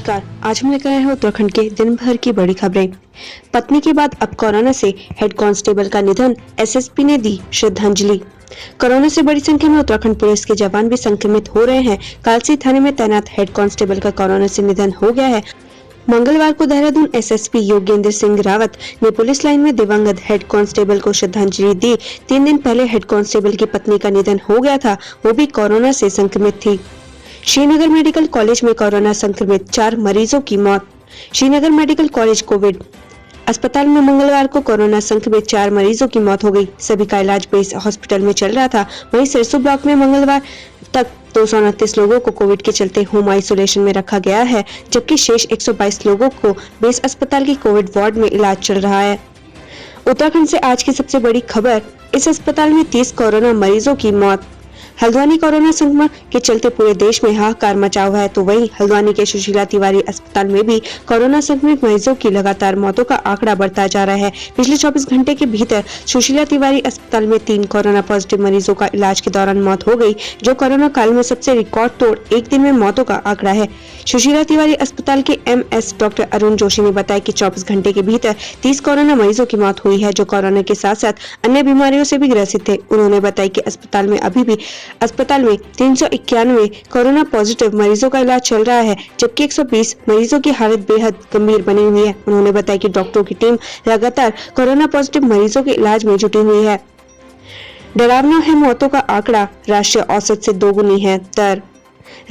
नमस्कार। आज हम लेकर आए हैं उत्तराखंड के दिन भर की बड़ी खबरें। पत्नी के बाद अब कोरोना से हेड कांस्टेबल का निधन, एसएसपी ने दी श्रद्धांजलि। कोरोना से बड़ी संख्या में उत्तराखंड पुलिस के जवान भी संक्रमित हो रहे हैं। कालसी थाने में तैनात हेड कांस्टेबल का कोरोना से निधन हो गया है। मंगलवार को देहरादून एसएसपी योगेंद्र सिंह रावत ने पुलिस लाइन में दिवंगत हेड कांस्टेबल को श्रद्धांजलि दी। 3 दिन पहले हेड कांस्टेबल की पत्नी का निधन हो गया था, वो भी कोरोना से संक्रमित थी। श्रीनगर मेडिकल कॉलेज में कोरोना संक्रमित 4 मरीजों की मौत। श्रीनगर मेडिकल कॉलेज कोविड अस्पताल में मंगलवार को कोरोना संक्रमित 4 मरीजों की मौत हो गई। सभी का इलाज बेस हॉस्पिटल में चल रहा था। वहीं सिरसू ब्लॉक में मंगलवार तक 229 लोगों को कोविड के चलते होम आइसोलेशन में रखा गया है, जबकि शेष 122 लोगों को बेस अस्पताल के कोविड वार्ड में इलाज चल रहा है। उत्तराखंड से आज की सबसे बड़ी खबर, इस अस्पताल में 30 कोरोना मरीजों की मौत। हल्द्वानी कोरोना संक्रमण के चलते पूरे देश में हाहाकार मचा हुआ है, तो वहीं हल्द्वानी के सुशीला तिवारी अस्पताल में भी कोरोना संक्रमित मरीजों की लगातार मौतों का आंकड़ा बढ़ता जा रहा है। पिछले 24 घंटे के भीतर सुशीला तिवारी अस्पताल में 3 कोरोना पॉजिटिव मरीजों का इलाज के दौरान मौत हो गई, जो कोरोना काल में सबसे रिकॉर्ड तोड़ एक दिन में मौतों का आंकड़ा है। सुशीला तिवारी अस्पताल के एमएस डॉक्टर अरुण जोशी ने बताया कि 24 घंटे के भीतर 30 कोरोना मरीजों की मौत हुई है, जो कोरोना के साथ साथ अन्य बीमारियों से भी ग्रसित थे। उन्होंने बताया कि अस्पताल में 391 कोरोना पॉजिटिव मरीजों का इलाज चल रहा है, जबकि 120 मरीजों की हालत बेहद गंभीर बनी हुई है। उन्होंने बताया कि डॉक्टरों की टीम लगातार कोरोना पॉजिटिव मरीजों के इलाज में जुटी हुई है। डरावना है मौतों का आंकड़ा, राष्ट्रीय औसत से दोगुनी है दर।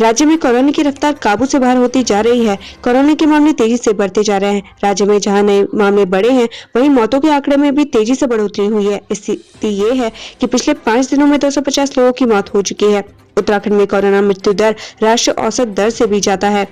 राज्य में कोरोना की रफ्तार काबू से बाहर होती जा रही है। कोरोना के मामले तेजी से बढ़ते जा रहे हैं। राज्य में जहां नए मामले बढ़े हैं, वहीं मौतों के आंकड़े में भी तेजी से बढ़ोतरी हुई है। स्थिति ये है कि पिछले 5 दिनों में 250 लोगों की मौत हो चुकी है। उत्तराखंड में कोरोना मृत्यु दर राष्ट्रीय औसत दर से भी ज्यादा है।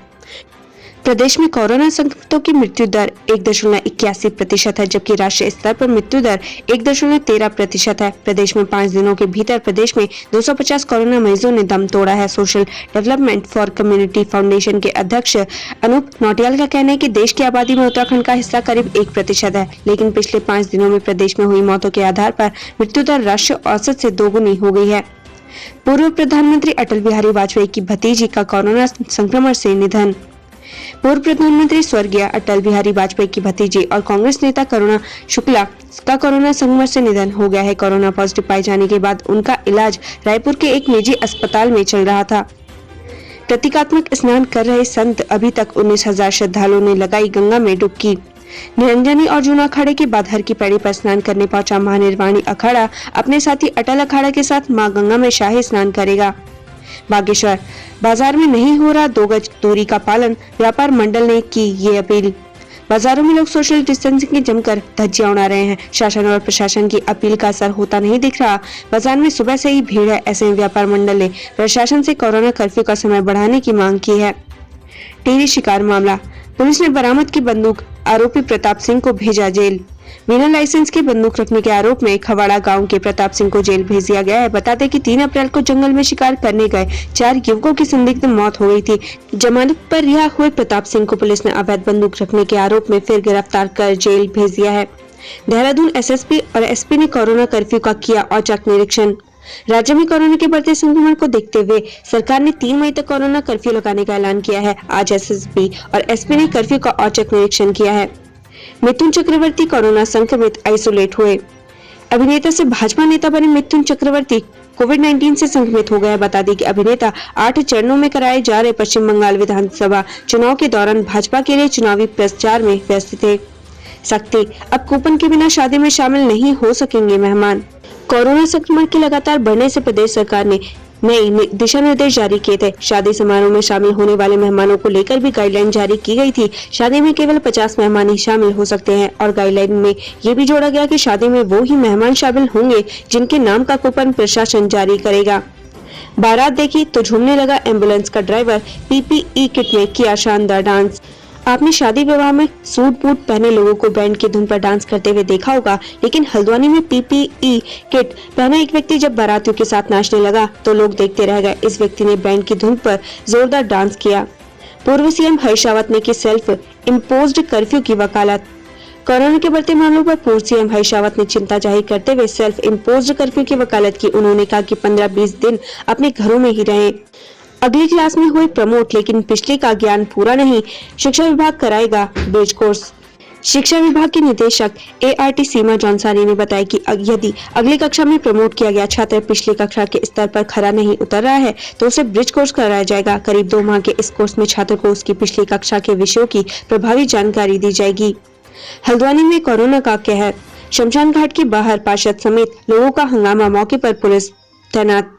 प्रदेश में कोरोना संक्रमितों की मृत्यु दर 1.81% है, जबकि राष्ट्रीय स्तर पर मृत्यु दर 1.13% है। प्रदेश में 5 दिनों के भीतर प्रदेश में 250 कोरोना मरीजों ने दम तोड़ा है। Social development for community foundation के अध्यक्ष अनूप नौटियाल का कहना है कि देश की आबादी में उत्तराखंड का हिस्सा करीब 1% है, लेकिन पिछले 5 दिनों में प्रदेश में हुई मौतों के आधार पर मृत्यु दर राष्ट्रीय औसत से दोगुनी हो गई है। पूर्व प्रधानमंत्री अटल बिहारी वाजपेयी की भतीजी का कोरोना संक्रमण से निधन। पूर्व प्रधानमंत्री स्वर्गीय अटल बिहारी वाजपेयी की भतीजी और कांग्रेस नेता करुणा शुक्ला का कोरोना संक्रमण से निधन हो गया है। कोरोना पॉजिटिव पाए जाने के बाद उनका इलाज रायपुर के एक निजी अस्पताल में चल रहा था। प्रतीकात्मक स्नान कर रहे संत, अभी तक 19,000 श्रद्धालुओं ने लगाई गंगा में डुबकी। निरंजनी और जूना अखाड़े के बाद हर की पैड़ी पर स्नान करने पहुंचा महानिर्वाणी अखाड़ा अपने साथी अटल अखाड़ा के साथ मां गंगा में शाही स्नान करेगा। बागेश्वर बाजार में नहीं हो रहा 2 गज दूरी का पालन, व्यापार मंडल ने की ये अपील। बाजारों में लोग सोशल डिस्टेंसिंग की जमकर धज्जियां उड़ा रहे हैं। शासन और प्रशासन की अपील का असर होता नहीं दिख रहा। बाजार में सुबह से ही भीड़ है। ऐसे में व्यापार मंडल ने प्रशासन से कोरोना कर्फ्यू का समय बढ़ाने की मांग की है। टिहरी शिकार मामला, पुलिस ने बरामद की बंदूक, आरोपी प्रताप सिंह को भेजा जेल। बिना लाइसेंस के बंदूक रखने के आरोप में खवाड़ा गांव के प्रताप सिंह को जेल भेज दिया गया है। बताते कि 3 अप्रैल को जंगल में शिकार करने गए 4 युवकों की संदिग्ध मौत हो गई थी। जमानत पर रिहा हुए प्रताप सिंह को पुलिस ने अवैध बंदूक रखने के आरोप में फिर गिरफ्तार कर जेल भेज दिया है। देहरादून एसएसपी और एसपी ने कोरोना कर्फ्यू का किया औचक निरीक्षण। राज्य में कोरोना के बढ़ते संक्रमण को देखते हुए सरकार ने 3 मई तक कोरोना कर्फ्यू लगाने का ऐलान किया है। आज एसएसपी और एसपी ने कर्फ्यू का औचक निरीक्षण किया है। मिथुन चक्रवर्ती कोरोना संक्रमित आइसोलेट हुए। अभिनेता से भाजपा नेता बने मिथुन चक्रवर्ती कोविड-19 से संक्रमित हो गए। बता दें कि अभिनेता 8 चरणों में कराए जा रहे पश्चिम बंगाल विधानसभा चुनाव के दौरान भाजपा के लिए चुनावी प्रचार में व्यस्त थे। सख्ती, अब कूपन के बिना शादी में शामिल नहीं हो सकेंगे मेहमान। कोरोना संक्रमण के लगातार बढ़ने से प्रदेश सरकार ने नए दिशा निर्देश जारी किए थे। शादी समारोह में शामिल होने वाले मेहमानों को लेकर भी गाइडलाइन जारी की गई थी। शादी में केवल 50 मेहमान ही शामिल हो सकते हैं और गाइडलाइन में ये भी जोड़ा गया कि शादी में वो ही मेहमान शामिल होंगे जिनके नाम का कूपन प्रशासन जारी करेगा। बारात देखी तो झूमने लगा एम्बुलेंस का ड्राइवर, पीपीई किट में किया शानदार डांस। आपने शादी विवाह में सूट बूट पहने लोगों को बैंड की धुन पर डांस करते हुए देखा होगा, लेकिन हल्द्वानी में पीपीई किट पहना एक व्यक्ति जब बारातियों के साथ नाचने लगा तो लोग देखते रह गए। इस व्यक्ति ने बैंड की धुन पर जोरदार डांस किया। पूर्व सीएम हरीश रावत ने की सेल्फ इम्पोज्ड कर्फ्यू की वकालत। कोरोना के बढ़ते मामलों पर पूर्व सीएम हरीश रावत ने चिंता जाहिर करते हुए सेल्फ इम्पोज्ड कर्फ्यू की वकालत की। उन्होंने कहा कि 15-20 दिन अपने घरों में ही रहें। अगली क्लास में हुए प्रमोट, लेकिन पिछले का ज्ञान पूरा नहीं, शिक्षा विभाग कराएगा ब्रिज कोर्स। शिक्षा विभाग के निदेशक ART सीमा जॉनसानी ने बताया कि यदि अगली कक्षा में प्रमोट किया गया छात्र पिछली कक्षा के स्तर पर खरा नहीं उतर रहा है तो उसे ब्रिज कोर्स कराया जाएगा। करीब 2 माह के इस कोर्स में छात्र को उसकी पिछली कक्षा के विषयों की प्रभावी जानकारी दी जाएगी। हल्द्वानी में कोरोना का कहर, शमशान घाट के बाहर पार्षद समेत लोगों का हंगामा, मौके पर पुलिस तैनात।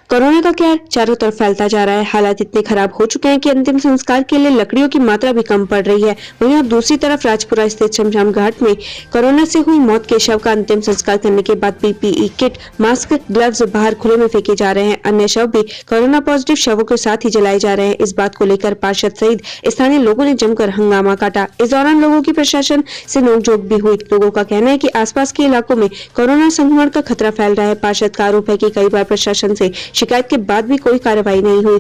कोरोना का कहर चारों तरफ फैलता जा रहा है। हालात इतने खराब हो चुके हैं कि अंतिम संस्कार के लिए लकड़ियों की मात्रा भी कम पड़ रही है। वहीं अब दूसरी तरफ राजपुरा स्थित शमशान घाट में कोरोना से हुई मौत के शव का अंतिम संस्कार करने के बाद PPE किट, मास्क, ग्लव्स बाहर खुले में फेंके जा रहे हैं। अन्य शव भी कोरोना पॉजिटिव शवों के साथ ही जलाए जा रहे हैं। इस बात को लेकर पार्षद सहित स्थानीय लोगों ने जमकर हंगामा काटा। इस दौरान लोगों की प्रशासन से नोकझोंक भी हुई। लोगों का कहना है कि आसपास के इलाकों में कोरोना संक्रमण का खतरा फैल रहा है। पार्षद का आरोप है कि कई बार प्रशासन से शिकायत के बाद भी कोई कार्रवाई नहीं हुई।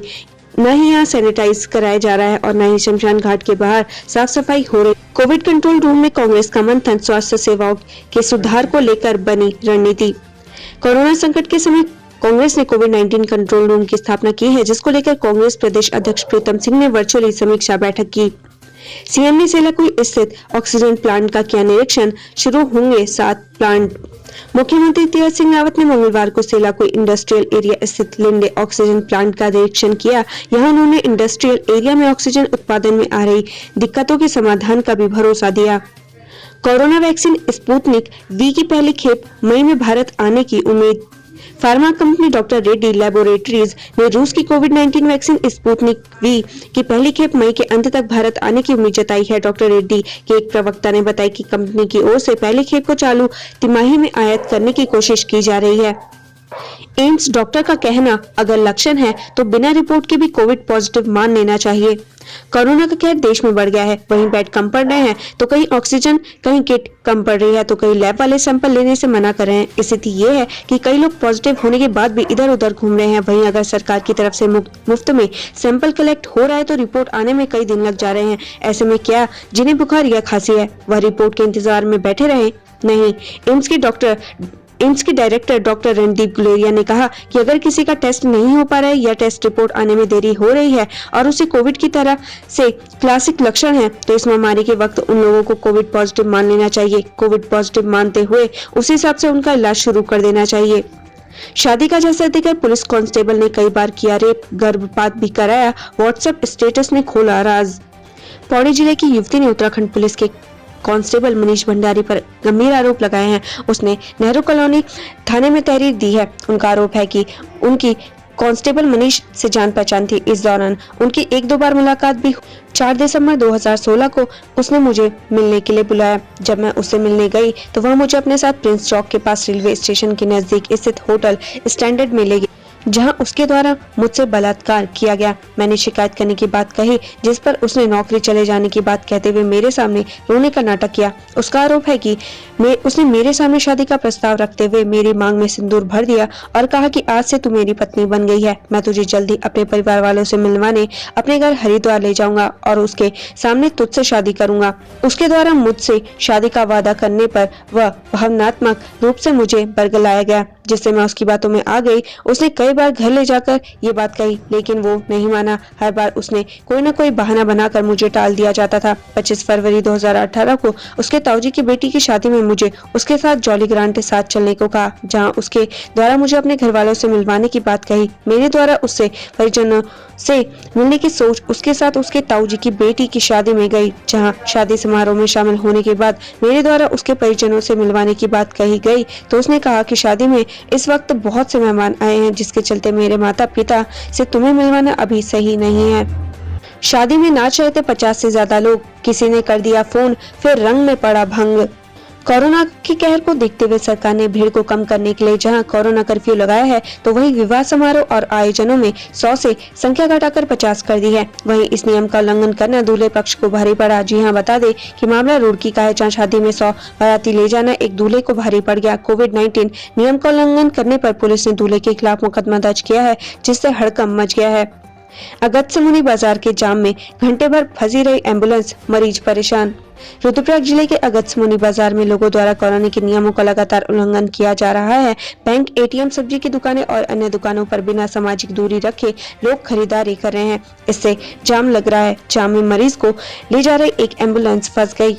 न ही यहाँ सैनिटाइज कराया जा रहा है और न ही शमशान घाट के बाहर साफ सफाई हो रही। कोविड कंट्रोल रूम में कांग्रेस का मंथन, स्वास्थ्य सेवाओं के सुधार को लेकर बनी रणनीति। कोरोना संकट के समय कांग्रेस ने कोविड-19 कंट्रोल रूम की स्थापना की है, जिसको लेकर कांग्रेस प्रदेश अध्यक्ष प्रीतम सिंह ने वर्चुअली समीक्षा बैठक की। सीएम ने सेलाकुई स्थित ऑक्सीजन प्लांट का किया निरीक्षण, शुरू होंगे 7 प्लांट। मुख्यमंत्री तीरथ सिंह रावत ने मंगलवार को सेलाकुई इंडस्ट्रियल एरिया स्थित लिंडे ऑक्सीजन प्लांट का निरीक्षण किया। यहां उन्होंने इंडस्ट्रियल एरिया में ऑक्सीजन उत्पादन में आ रही दिक्कतों के समाधान का भी भरोसा दिया। कोरोना वैक्सीन स्पुतनिक वी की पहली खेप मई में भारत आने की उम्मीद। Pharma company doctor Reddy laboratories ने रूस की कोविड-19 वैक्सीन स्पुतनिक वी की पहली खेप मई के अंत तक भारत आने की उम्मीद जताई है। डॉक्टर रेड्डी के एक प्रवक्ता ने बताया कि कंपनी की ओर से पहली खेप को चालू तिमाही में आयात करने की कोशिश की जा रही है। एम्स डॉक्टर का कहना, अगर लक्षण है तो बिना रिपोर्ट के भी कोविड पॉजिटिव मान लेना चाहिए। कोरोना का कहर देश में बढ़ गया है। वहीं बेड कम पड़ रहे हैं तो कहीं ऑक्सीजन, कहीं किट कम पड़ रही है तो कहीं लैब वाले सैंपल लेने से मना कर रहे हैं। स्थिति ये है कि कई लोग पॉजिटिव होने के बाद भी इधर उधर घूम रहे हैं। वहीं अगर सरकार की तरफ से मुफ्त में सैंपल कलेक्ट हो रहा है तो रिपोर्ट आने में कई दिन लग जा रहे हैं। ऐसे में क्या जिन्हें बुखार या खांसी है वह रिपोर्ट के इंतजार में बैठे रहे? नहीं। एम्स के डायरेक्टर डॉक्टर रणदीप गुलेरिया ने कहा कि अगर किसी का टेस्ट नहीं हो पा रहा है या टेस्ट रिपोर्ट आने में देरी हो रही है और उसे कोविड की तरह से क्लासिक लक्षण है तो इस महामारी के वक्त उन लोगों को कोविड पॉजिटिव मान लेना चाहिए। कोविड पॉजिटिव मानते हुए उस हिसाब से उनका इलाज शुरू कर देना चाहिए। शादी का जैसा देकर पुलिस कांस्टेबल ने कई बार किया रेप, गर्भपात भी कराया, व्हाट्सएप स्टेटस ने खोला राज। पौड़ी जिले की युवती ने उत्तराखंड पुलिस के कांस्टेबल मनीष भंडारी पर गंभीर आरोप लगाए हैं। उसने नेहरू कॉलोनी थाने में तहरीर दी है। उनका आरोप है कि उनकी कांस्टेबल मनीष से जान पहचान थी। इस दौरान उनकी 1-2 बार मुलाकात भी। 4 दिसंबर 2016 को उसने मुझे मिलने के लिए बुलाया। जब मैं उससे मिलने गई तो वह मुझे अपने साथ प्रिंस चौक के पास रेलवे स्टेशन के नजदीक स्थित होटल स्टैंडर्ड में ले गई, जहां उसके द्वारा मुझसे बलात्कार किया गया। मैंने शिकायत करने की बात कही, जिस पर उसने नौकरी चले जाने की बात कहते हुए मेरे सामने रोने का नाटक किया। उसका आरोप है कि उसने मेरे सामने शादी का प्रस्ताव रखते हुए मेरी मांग में सिंदूर भर दिया और कहा कि आज से तू मेरी पत्नी बन गई है। मैं तुझे जल्दी अपने परिवार वालों से मिलवाने अपने घर हरिद्वार ले जाऊंगा और उसके सामने तुझसे शादी करूंगा। उसके द्वारा मुझसे शादी का वादा करने पर वह भावनात्मक रूप से मुझे बरगलाया गया, जिससे मैं उसकी बातों में आ गई। उसने कई बार घर ले जाकर ये बात कही, लेकिन वो नहीं माना। हर बार उसने कोई न कोई बहाना बनाकर मुझे टाल दिया जाता था। 25 फरवरी 2018 को उसके ताऊजी की बेटी की शादी में मुझे उसके साथ जॉली ग्रांट के साथ चलने को कहा, जहां उसके द्वारा मुझे अपने घर वालों से मिलवाने की बात कही। मेरे द्वारा उससे परिजनों से मिलने की सोच उसके साथ उसके ताऊजी की बेटी की शादी में गई, जहां शादी समारोह में शामिल होने के बाद मेरे द्वारा उसके परिजनों से मिलवाने की बात कही गई तो उसने कहा कि शादी में इस वक्त बहुत से मेहमान आए हैं, जिसके चलते मेरे माता पिता से तुम्हें मिलवाना अभी सही नहीं है। शादी में नाच रहे थे 50 से ज्यादा लोग, किसी ने कर दिया फोन, फिर रंग में पड़ा भंग। कोरोना के कहर को देखते हुए सरकार ने भीड़ को कम करने के लिए जहां कोरोना कर्फ्यू लगाया है तो वहीं विवाह समारोह और आयोजनों में 100 से संख्या घटाकर 50 कर दी है। वहीं इस नियम का उल्लंघन करना दूल्हे पक्ष को भारी पड़ा। जी हां, बता दें कि मामला रुड़की का है, जहां शादी में 100 बाराती ले जाना एक दूल्हे को भारी पड़ गया। कोविड-19 नियम का उल्लंघन करने पर पुलिस ने दूल्हे के खिलाफ मुकदमा दर्ज किया है, जिससे हड़कंप मच गया है। अगस्त्यमुनि बाजार के जाम में घंटे भर फंसी रही एम्बुलेंस, मरीज परेशान। रुद्रप्रयाग जिले के अगस्त्यमुनि बाजार में लोगों द्वारा कोरोना के नियमों का लगातार उल्लंघन किया जा रहा है। बैंक, एटीएम, सब्जी की दुकानें और अन्य दुकानों पर बिना सामाजिक दूरी रखे लोग खरीदारी कर रहे हैं। इससे जाम लग रहा है। जाम में मरीज को ले जा रही एक एम्बुलेंस फंस गई।